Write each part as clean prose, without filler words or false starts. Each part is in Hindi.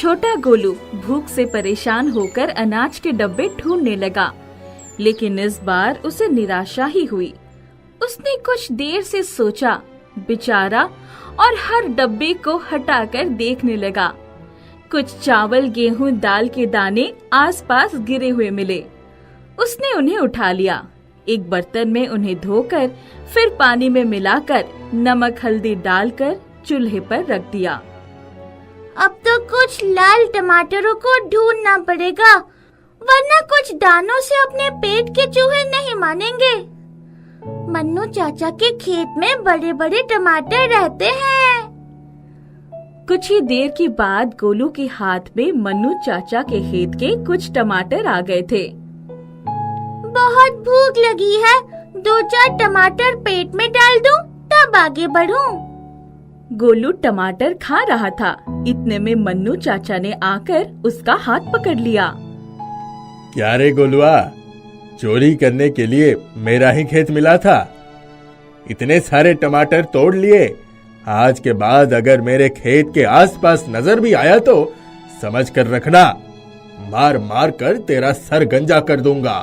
छोटा गोलू भूख से परेशान होकर अनाज के डब्बे ढूंढने लगा, लेकिन इस बार उसे निराशा ही हुई। उसने कुछ देर से सोचा, विचारा और हर डब्बे को हटाकर देखने लगा। कुछ चावल, गेहूं, दाल के दाने आसपास गिरे हुए मिले। उसने उन्हें उठा लिया, एक बर्तन में उन्हें धोकर फिर पानी में मिलाकर नमक हल्दी डालकर चूल्हे पर रख दिया। अब तो कुछ लाल टमाटरों को ढूंढना पड़ेगा, वरना कुछ दानों से अपने पेट के चूहे नहीं मानेंगे। मन्नू चाचा के खेत में बड़े बड़े टमाटर रहते हैं। कुछ ही देर के बाद गोलू के हाथ में मन्नू चाचा के खेत के कुछ टमाटर आ गए थे। बहुत भूख लगी है, 2-4 टमाटर पेट में डाल दूं, तब आगे बढ़ूं। गोलू टमाटर खा रहा था, इतने में मन्नू चाचा ने आकर उसका हाथ पकड़ लिया। क्या रे गोलुआ, चोरी करने के लिए मेरा ही खेत मिला था? इतने सारे टमाटर तोड़ लिए। आज के बाद अगर मेरे खेत के आसपास नजर भी आया तो समझ कर रखना, मार मार कर तेरा सर गंजा कर दूंगा।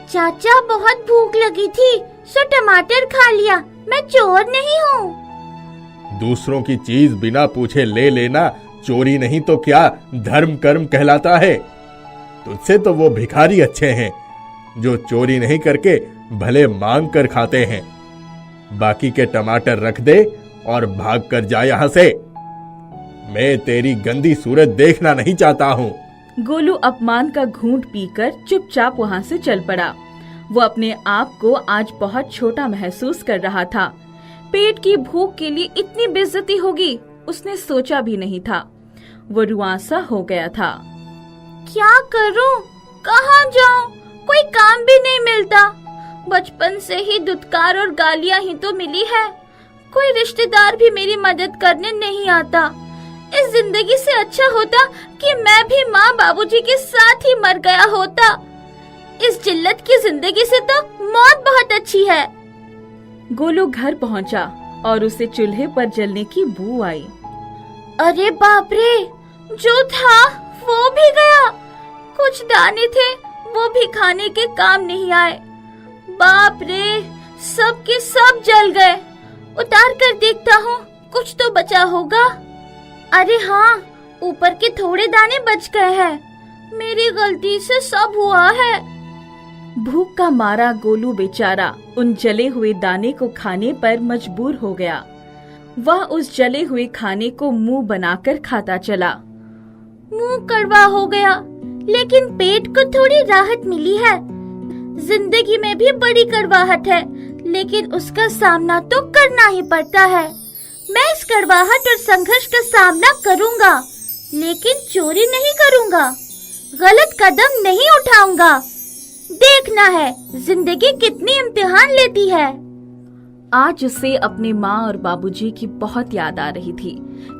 चाचा बहुत भूख लगी थी, सो टमाटर खा लिया, मैं चोर नहीं हूँ। दूसरों की चीज बिना पूछे ले लेना चोरी नहीं तो क्या धर्म कर्म कहलाता है। तुझसे तो वो भिखारी अच्छे हैं जो चोरी नहीं करके भले मांग कर खाते हैं। बाकी के टमाटर रख दे और भाग कर जा यहाँ से। मैं तेरी गंदी सूरत देखना नहीं चाहता हूँ। गोलू अपमान का घूंट पीकर चुपचाप वहाँ से चल पड़ा। वो अपने आप को आज बहुत छोटा महसूस कर रहा था। पेट की भूख के लिए इतनी बेइज्जती होगी उसने सोचा भी नहीं था। वो रुआंसा हो गया था। क्या करूं? कहाँ जाऊं? कोई काम भी नहीं मिलता। बचपन से ही धुतकार और गालियां ही तो मिली है। कोई रिश्तेदार भी मेरी मदद करने नहीं आता। इस जिंदगी से अच्छा होता कि मैं भी माँ बाबूजी के साथ ही मर गया होता। इस जिल्लत की जिंदगी से तो मौत बहुत अच्छी है। गोलू घर पहुंचा और उसे चूल्हे पर जलने की बू आई। अरे बाप रे, जो था वो भी गया। कुछ दाने थे वो भी खाने के काम नहीं आए। बाप रे, सब के सब जल गए। उतार कर देखता हूँ, कुछ तो बचा होगा। अरे हाँ, ऊपर के थोड़े दाने बच गए हैं। मेरी गलती से सब हुआ है। भूख का मारा गोलू बेचारा उन जले हुए दाने को खाने पर मजबूर हो गया। वह उस जले हुए खाने को मुंह बनाकर खाता चला। मुंह कड़वा हो गया, लेकिन पेट को थोड़ी राहत मिली है। जिंदगी में भी बड़ी कड़वाहट है, लेकिन उसका सामना तो करना ही पड़ता है। मैं इस कड़वाहट और संघर्ष का सामना करूंगा, लेकिन चोरी नहीं करूंगा, गलत कदम नहीं उठाऊंगा। देखना है जिंदगी कितनी इम्तिहान लेती है। आज उसे अपने माँ और बाबूजी की बहुत याद आ रही थी।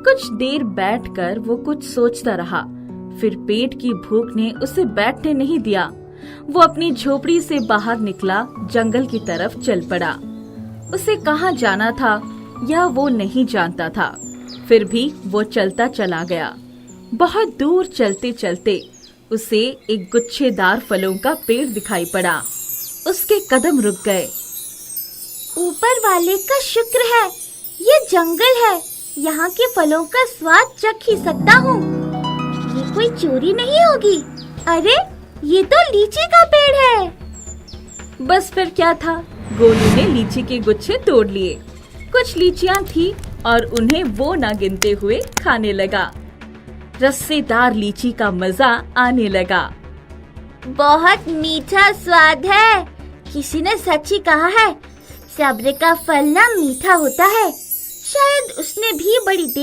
कुछ देर बैठकर वो कुछ सोचता रहा। फिर पेट की भूख ने उसे बैठने नहीं दिया। वो अपनी झोपड़ी से बाहर निकला, जंगल की तरफ चल पड़ा। उसे कहाँ जाना था यह वो नहीं जानता था, फिर भी वो चलता चला गया। बहुत दूर चलते चलते उसे एक गुच्छेदार फलों का पेड़ दिखाई पड़ा। उसके कदम रुक गए। ऊपर वाले का शुक्र है, ये जंगल है, यहाँ के फलों का स्वाद चख ही सकता हूँ। ये कोई चोरी नहीं होगी। अरे, ये तो लीची का पेड़ है। बस फिर क्या था, गोलू ने लीची के गुच्छे तोड़ लिए। कुछ लीचियाँ थी और उन्हें वो ना गिनते हुए खाने लगा। रस्सेदार लीची का मजा आने लगा। बहुत मीठा स्वाद है। किसी ने सच ही कहा है, सब्र का फल ना मीठा होता है। शायद उसने भी बड़ी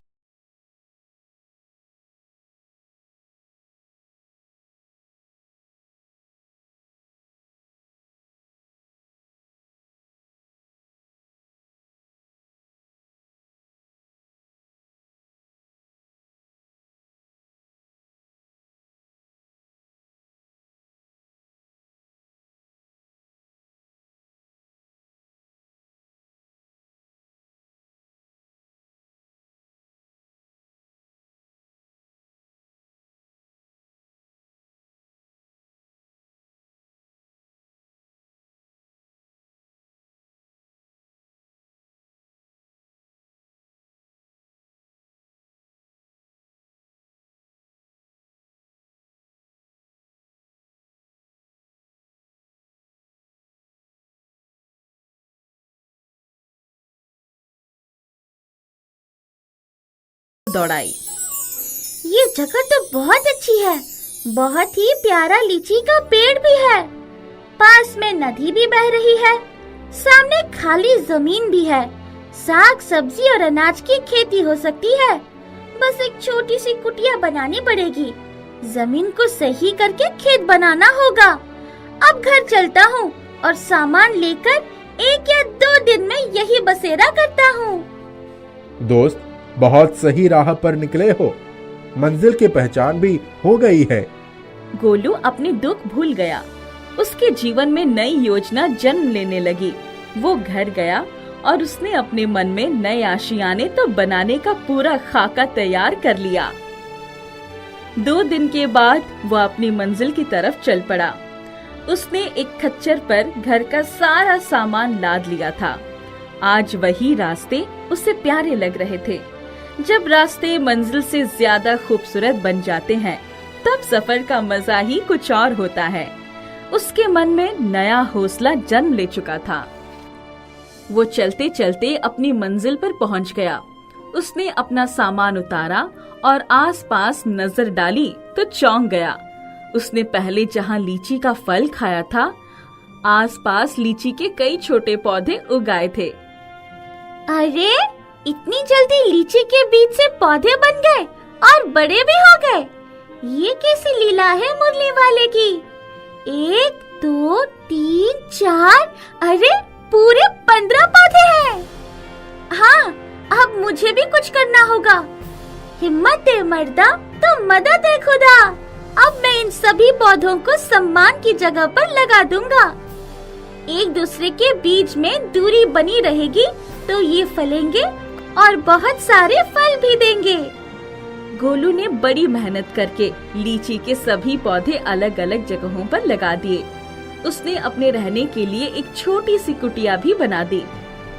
दौड़ाई। ये जगह तो बहुत अच्छी है, बहुत ही प्यारा लीची का पेड़ भी है, पास में नदी भी बह रही है, सामने खाली जमीन भी है, साग सब्जी और अनाज की खेती हो सकती है। बस एक छोटी सी कुटिया बनानी पड़ेगी, जमीन को सही करके खेत बनाना होगा। अब घर चलता हूँ और सामान लेकर 1 या 2 दिन में यही बसेरा करता हूँ। दोस्त, बहुत सही राह पर निकले हो, मंजिल की पहचान भी हो गई है। गोलू अपने दुख भूल गया। उसके जीवन में नई योजना जन्म लेने लगी। वो घर गया और उसने अपने मन में नए आशियाने तो बनाने का पूरा खाका तैयार कर लिया। 2 दिन के बाद वह अपनी मंजिल की तरफ चल पड़ा। उसने एक खच्चर पर घर का सारा सामान लाद लिया था। आज वही रास्ते उसे प्यारे लग रहे थे। जब रास्ते मंजिल से ज्यादा खूबसूरत बन जाते हैं, तब सफर का मजा ही कुछ और होता है। उसके मन में नया हौसला जन्म ले चुका था। वो चलते चलते अपनी मंजिल पर पहुंच गया। उसने अपना सामान उतारा और आसपास नजर डाली तो चौंक गया। उसने पहले जहां लीची का फल खाया था, आसपास लीची के कई छोटे पौधे उगाए थे। अरे, इतनी जल्दी लीची के बीज से पौधे बन गए और बड़े भी हो गए। ये कैसी लीला है मुरली वाले की। 1 2 3 4, अरे पूरे 15 पौधे हैं। हाँ, अब मुझे भी कुछ करना होगा। हिम्मत दे मर्दा तो मदद है खुदा। अब मैं इन सभी पौधों को सम्मान की जगह पर लगा दूंगा। एक दूसरे के बीच में दूरी बनी रहेगी तो ये फलेंगे और बहुत सारे फल भी देंगे। गोलू ने बड़ी मेहनत करके लीची के सभी पौधे अलग अलग जगहों पर लगा दिए। उसने अपने रहने के लिए एक छोटी सी कुटिया भी बना दी।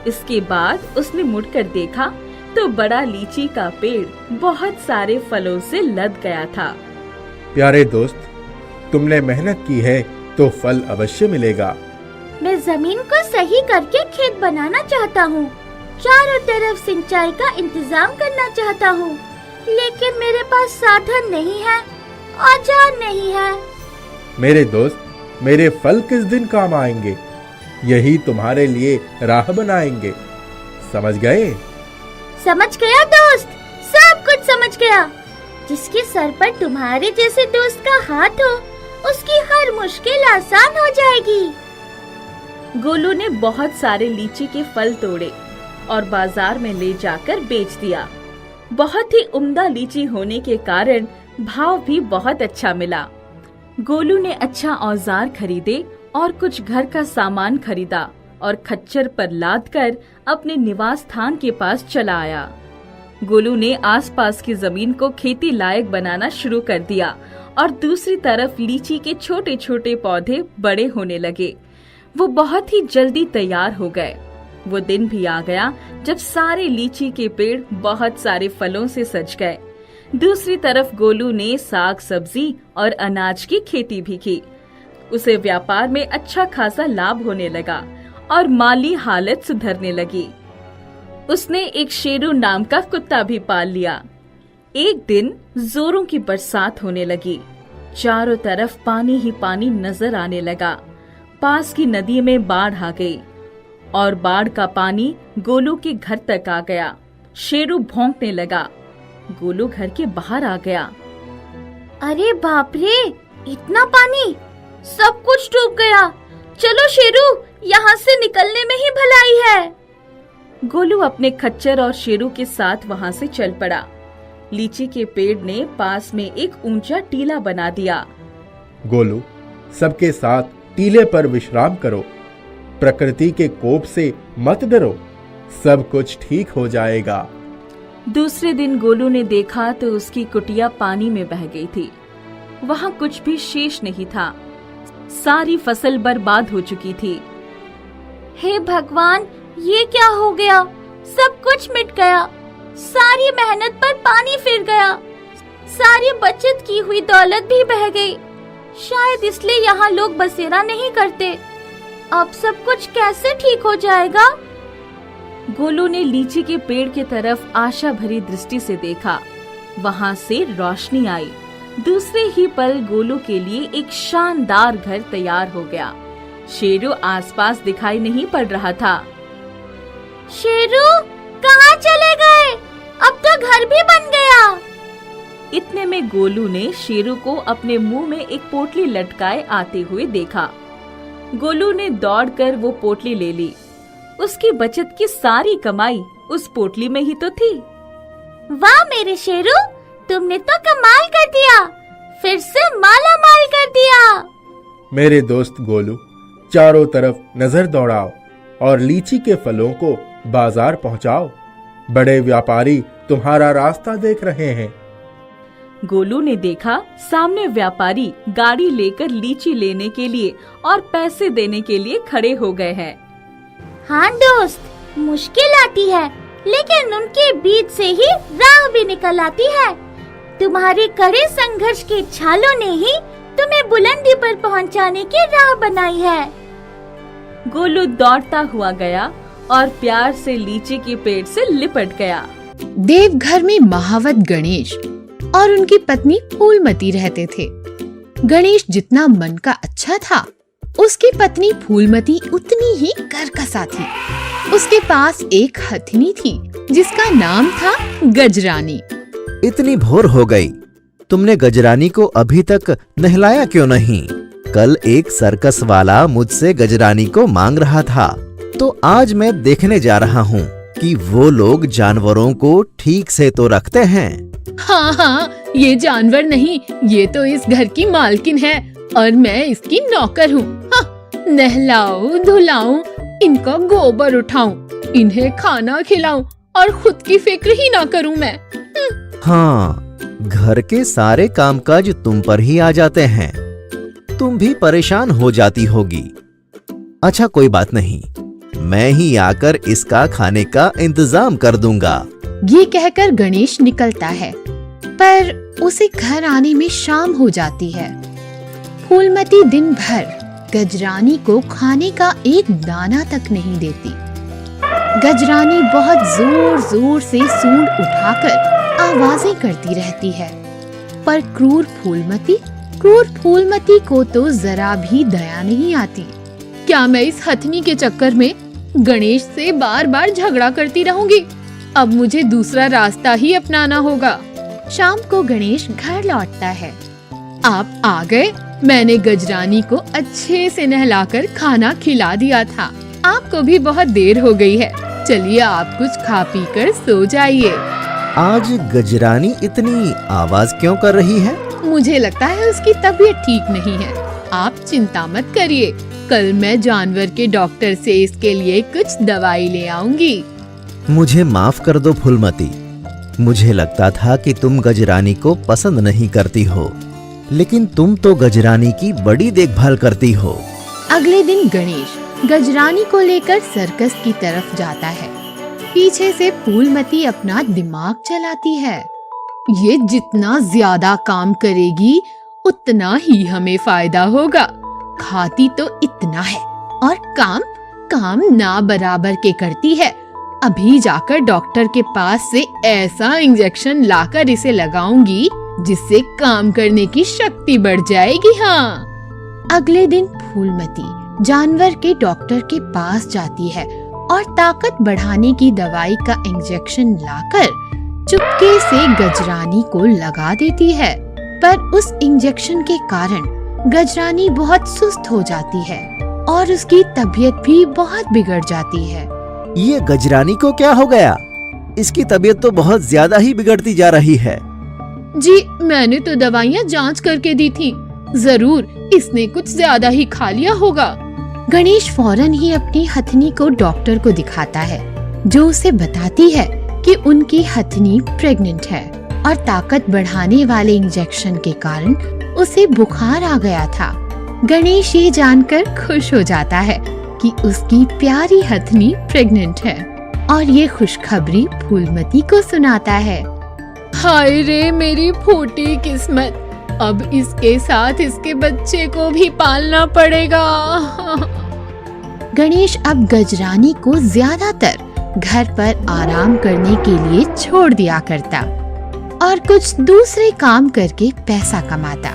इसके बाद उसने मुड़कर देखा तो बड़ा लीची का पेड़ बहुत सारे फलों से लद गया था। प्यारे दोस्त, तुमने मेहनत की है तो फल अवश्य मिलेगा। मैं जमीन को सही करके खेत बनाना चाहता हूँ, चारों तरफ सिंचाई का इंतजाम करना चाहता हूँ, लेकिन मेरे पास साधन नहीं है, औजार नहीं है। मेरे दोस्त, मेरे फल किस दिन काम आएंगे? यही तुम्हारे लिए राह बनाएंगे। समझ गए? समझ गया दोस्त, सब कुछ समझ गया। जिसके सर पर तुम्हारे जैसे दोस्त का हाथ हो, उसकी हर मुश्किल आसान हो जाएगी। गोलू ने बहुत सारे लीची के फल तोड़े और बाजार में ले जाकर बेच दिया। बहुत ही उम्दा लीची होने के कारण भाव भी बहुत अच्छा मिला। गोलू ने अच्छा औजार खरीदे और कुछ घर का सामान खरीदा और खच्चर पर लादकर अपने निवास स्थान के पास चला आया। गोलू ने आसपास की जमीन को खेती लायक बनाना शुरू कर दिया और दूसरी तरफ लीची के छोटे छोटे पौधे बड़े होने लगे। वो बहुत ही जल्दी तैयार हो गए। वो दिन भी आ गया जब सारे लीची के पेड़ बहुत सारे फलों से सज गए। दूसरी तरफ गोलू ने साग सब्जी और अनाज की खेती भी की। उसे व्यापार में अच्छा खासा लाभ होने लगा और माली हालत सुधरने लगी। उसने एक शेरू नाम का कुत्ता भी पाल लिया। एक दिन जोरों की बरसात होने लगी। चारों तरफ पानी ही पानी नजर आने लगा। पास की नदी में बाढ़ आ गई और बाढ़ का पानी गोलू के घर तक आ गया। शेरू भौंकने लगा। गोलू घर के बाहर आ गया। अरे बाप रे, इतना पानी, सब कुछ डूब गया। चलो शेरू, यहाँ से निकलने में ही भलाई है। गोलू अपने खच्चर और शेरू के साथ वहाँ से चल पड़ा। लीची के पेड़ ने पास में एक ऊंचा टीला बना दिया। गोलू, सबके साथ टीले पर विश्राम करो। प्रकृति के कोप से मत डरो, सब कुछ ठीक हो जाएगा। दूसरे दिन गोलू ने देखा तो उसकी कुटिया पानी में बह गई थी। वहाँ कुछ भी शेष नहीं था। सारी फसल बर्बाद हो चुकी थी। हे भगवान, ये क्या हो गया? सब कुछ मिट गया। सारी मेहनत पर पानी फिर गया। सारी बचत की हुई दौलत भी बह गई। शायद इसलिए यहाँ लोग बसेरा नहीं करते। अब सब कुछ कैसे ठीक हो जाएगा? गोलू ने लीची के पेड़ की तरफ आशा भरी दृष्टि से देखा। वहाँ से रोशनी आई। दूसरे ही पल गोलू के लिए एक शानदार घर तैयार हो गया। शेरू आसपास दिखाई नहीं पड़ रहा था। शेरू कहाँ चले गए? अब तो घर भी बन गया। इतने में गोलू ने शेरू को अपने मुंह में एक पोटली लटकाए आते हुए देखा। गोलू ने दौड़कर वो पोटली ले ली। उसकी बचत की सारी कमाई उस पोटली में ही तो थी। वाह मेरे शेरू, तुमने तो कमाल कर दिया, फिर से माला माल कर दिया। मेरे दोस्त गोलू, चारों तरफ नजर दौड़ाओ और लीची के फलों को बाजार पहुंचाओ। बड़े व्यापारी तुम्हारा रास्ता देख रहे हैं। गोलू ने देखा सामने व्यापारी गाड़ी लेकर लीची लेने के लिए और पैसे देने के लिए खड़े हो गए हैं। हाँ दोस्त, मुश्किल आती है लेकिन उनके बीच से ही राह भी निकल आती है। तुम्हारे कड़े संघर्ष के छालों ने ही तुम्हें बुलंदी पर पहुंचाने की राह बनाई है। गोलू दौड़ता हुआ गया और प्यार से लीची के पेड़ से लिपट गया। देवघर में महावत गणेश और उनकी पत्नी फूलमती रहते थे। गणेश जितना मन का अच्छा था, उसकी पत्नी फूलमती उतनी ही करकसा थी। उसके पास एक हथिनी थी जिसका नाम था गजरानी। इतनी भोर हो गई, तुमने गजरानी को अभी तक नहलाया क्यों नहीं? कल एक सर्कस वाला मुझसे गजरानी को मांग रहा था, तो आज मैं देखने जा रहा हूँ कि वो लोग जानवरों को ठीक से तो रखते हैं। हाँ, ये जानवर नहीं, ये तो इस घर की मालकिन है और मैं इसकी नौकर हूँ। हाँ, नहलाऊं, धुलाऊं, इनका गोबर उठाऊं, इन्हें खाना खिलाऊं और खुद की फिक्र ही ना करूं मैं। हाँ, घर के सारे कामकाज तुम पर ही आ जाते हैं। तुम भी परेशान हो जाती होगी। अच्छा, कोई बात नहीं, मैं ही आकर इसका खाने का इंतजाम कर दूंगा। ये कहकर गणेश निकलता है, पर उसे घर आने में शाम हो जाती है। फूलमती दिन भर गजरानी को खाने का एक दाना तक नहीं देती। गजरानी बहुत जोर जोर से सूंड उठाकर आवाजें करती रहती है, पर क्रूर फूलमती को तो जरा भी दया नहीं आती। क्या मैं इस हथनी के चक्कर में गणेश से बार बार झगड़ा करती रहूंगी? अब मुझे दूसरा रास्ता ही अपनाना होगा। शाम को गणेश घर लौटता है। आप आ गए? मैंने गजरानी को अच्छे से नहलाकर खाना खिला दिया था। आपको भी बहुत देर हो गई है, चलिए आप कुछ खा पी कर सो जाइए। आज गजरानी इतनी आवाज क्यों कर रही है? मुझे लगता है उसकी तबीयत ठीक नहीं है। आप चिंता मत करिए, कल मैं जानवर के डॉक्टर से इसके लिए कुछ दवाई ले आऊंगी। मुझे माफ कर दो फूलमती, मुझे लगता था कि तुम गजरानी को पसंद नहीं करती हो, लेकिन तुम तो गजरानी की बड़ी देखभाल करती हो। अगले दिन गणेश गजरानी को लेकर सर्कस की तरफ जाता है। पीछे से फूलमती अपना दिमाग चलाती है। ये जितना ज्यादा काम करेगी उतना ही हमें फायदा होगा। खाती तो इतना है और काम ना बराबर के करती है। अभी जाकर डॉक्टर के पास से ऐसा इंजेक्शन लाकर इसे लगाऊंगी जिससे काम करने की शक्ति बढ़ जाएगी। हाँ। अगले दिन फूलमती जानवर के डॉक्टर के पास जाती है और ताकत बढ़ाने की दवाई का इंजेक्शन लाकर चुपके से गजरानी को लगा देती है। पर उस इंजेक्शन के कारण गजरानी बहुत सुस्त हो जाती है और उसकी तबीयत भी बहुत बिगड़ जाती है। ये गजरानी को क्या हो गया? इसकी तबीयत तो बहुत ज्यादा ही बिगड़ती जा रही है। जी, मैंने तो दवाइयाँ जांच करके दी थी। जरूर इसने कुछ ज्यादा ही खा लिया होगा। गणेश फौरन ही अपनी हथनी को डॉक्टर को दिखाता है, जो उसे बताती है कि उनकी हथनी प्रेग्नेंट है और ताकत बढ़ाने वाले इंजेक्शन के कारण उसे बुखार आ गया था। गणेश ये जानकर खुश हो जाता है कि उसकी प्यारी हथनी प्रेग्नेंट है और ये खुशखबरी फूलमती को सुनाता है। हाय रे मेरी फूटी किस्मत, अब इसके साथ इसके बच्चे को भी पालना पड़ेगा। गणेश अब गजरानी को ज्यादातर घर पर आराम करने के लिए छोड़ दिया करता और कुछ दूसरे काम करके पैसा कमाता।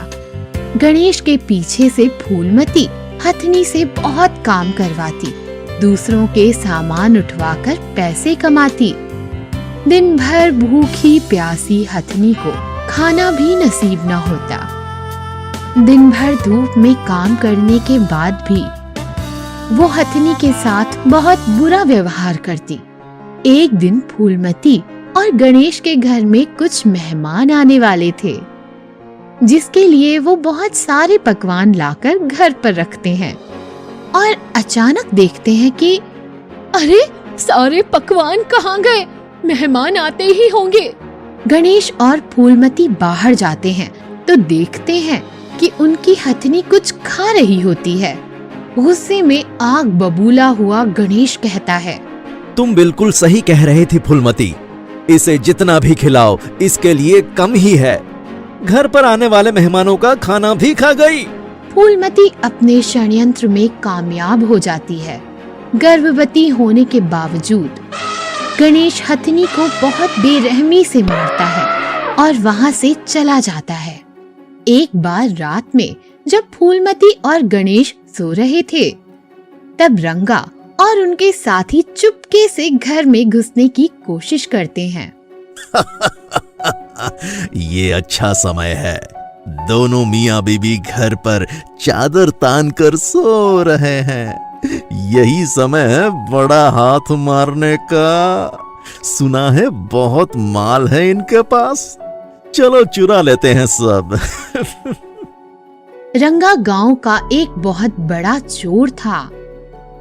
गणेश के पीछे से फूलमती हथनी से बहुत काम करवाती, दूसरों के सामान उठवाकर पैसे कमाती। दिन भर भूखी प्यासी हथनी को खाना भी नसीब न होता। दिन भर धूप में काम करने के बाद भी वो हथनी के साथ बहुत बुरा व्यवहार करती। एक दिन फूलमती और गणेश के घर में कुछ मेहमान आने वाले थे, जिसके लिए वो बहुत सारे पकवान लाकर घर पर रखते हैं और अचानक देखते हैं कि अरे सारे पकवान कहाँ गए? मेहमान आते ही होंगे। गणेश और फूलमती बाहर जाते हैं तो देखते हैं कि उनकी हथनी कुछ खा रही होती है। गुस्से में आग बबूला हुआ गणेश कहता है, तुम बिल्कुल सही कह रही थी फूलमती, इसे जितना भी खिलाओ इसके लिए कम ही है। घर पर आने वाले मेहमानों का खाना भी खा गई। फूलमती अपने षड्यंत्र में कामयाब हो जाती है। गर्भवती होने के बावजूद गणेश हथनी को बहुत बेरहमी से मारता है और वहाँ से चला जाता है। एक बार रात में जब फूलमती और गणेश सो रहे थे, तब रंगा और उनके साथी चुपके से घर में घुसने की कोशिश करते हैं। ये अच्छा समय है, दोनों मियाँ बीबी घर पर चादर तान कर सो रहे हैं। यही समय है बड़ा हाथ मारने का। सुना है बहुत माल है इनके पास, चलो चुरा लेते हैं सब। रंगा गांव का एक बहुत बड़ा चोर था।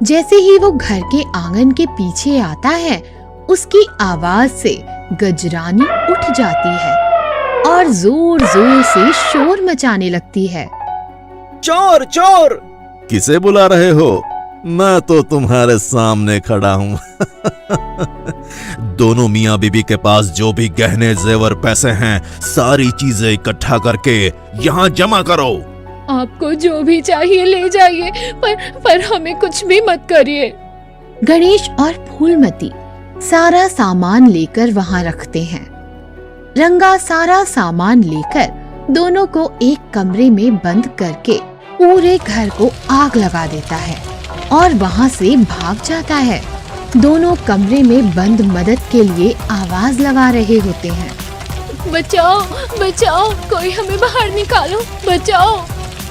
जैसे ही वो घर के आंगन के पीछे आता है, उसकी आवाज से गजरानी उठ जाती है और जोर जोर से शोर मचाने लगती है। चोर चोर! किसे बुला रहे हो? मैं तो तुम्हारे सामने खड़ा हूँ। दोनों मियाँ बीबी के पास जो भी गहने जेवर पैसे हैं, सारी चीजें इकट्ठा करके यहाँ जमा करो। आपको जो भी चाहिए ले जाइए, पर हमें कुछ भी मत करिए। गणेश और फूलमती सारा सामान लेकर वहाँ रखते हैं। रंगा सारा सामान लेकर दोनों को एक कमरे में बंद करके पूरे घर को आग लगा देता है और वहाँ से भाग जाता है। दोनों कमरे में बंद मदद के लिए आवाज लगा रहे होते हैं। बचाओ बचाओ, कोई हमें बाहर निकालो, बचाओ।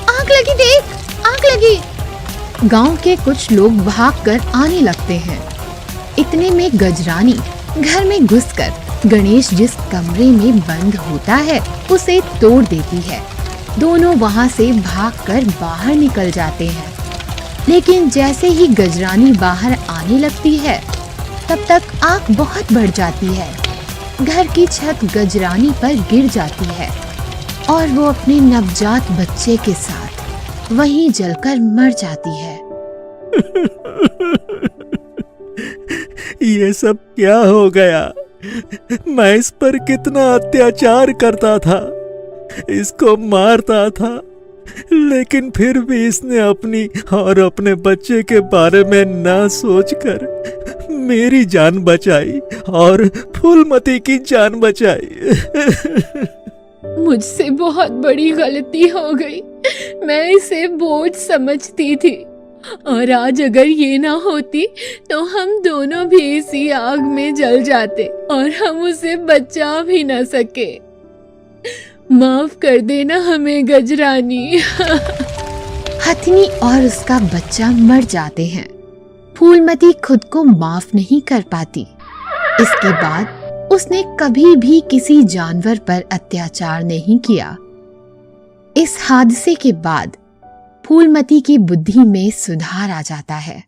आग लगी, देख आग लगी। गांव के कुछ लोग भागकर आने लगते हैं। इतने में गजरानी घर में घुसकर गणेश जिस कमरे में बंद होता है उसे तोड़ देती है। दोनों वहां से भागकर बाहर निकल जाते हैं। लेकिन जैसे ही गजरानी बाहर आने लगती है, तब तक आग बहुत बढ़ जाती है। घर की छत गजरानी पर गिर जाती है और वो अपने नवजात बच्चे के साथ वहीं जलकर मर जाती है। ये सब क्या हो गया? मैं इस पर कितना अत्याचार करता था, इसको मारता था, लेकिन फिर भी इसने अपनी और अपने बच्चे के बारे में ना सोचकर मेरी जान बचाई और फूलमती की जान बचाई। मुझसे बहुत बड़ी गलती हो गई। मैं इसे बोझ समझती थी और आज अगर ये ना होती तो हम दोनों भी इसी आग में जल जाते और हम उसे बचा भी ना सके। माफ कर देना हमें गजरानी। हथनी और उसका बच्चा मर जाते हैं। फूलमती खुद को माफ नहीं कर पाती। इसके बाद उसने कभी भी किसी जानवर पर अत्याचार नहीं किया। इस हादसे के बाद फूलमती की बुद्धि में सुधार आ जाता है।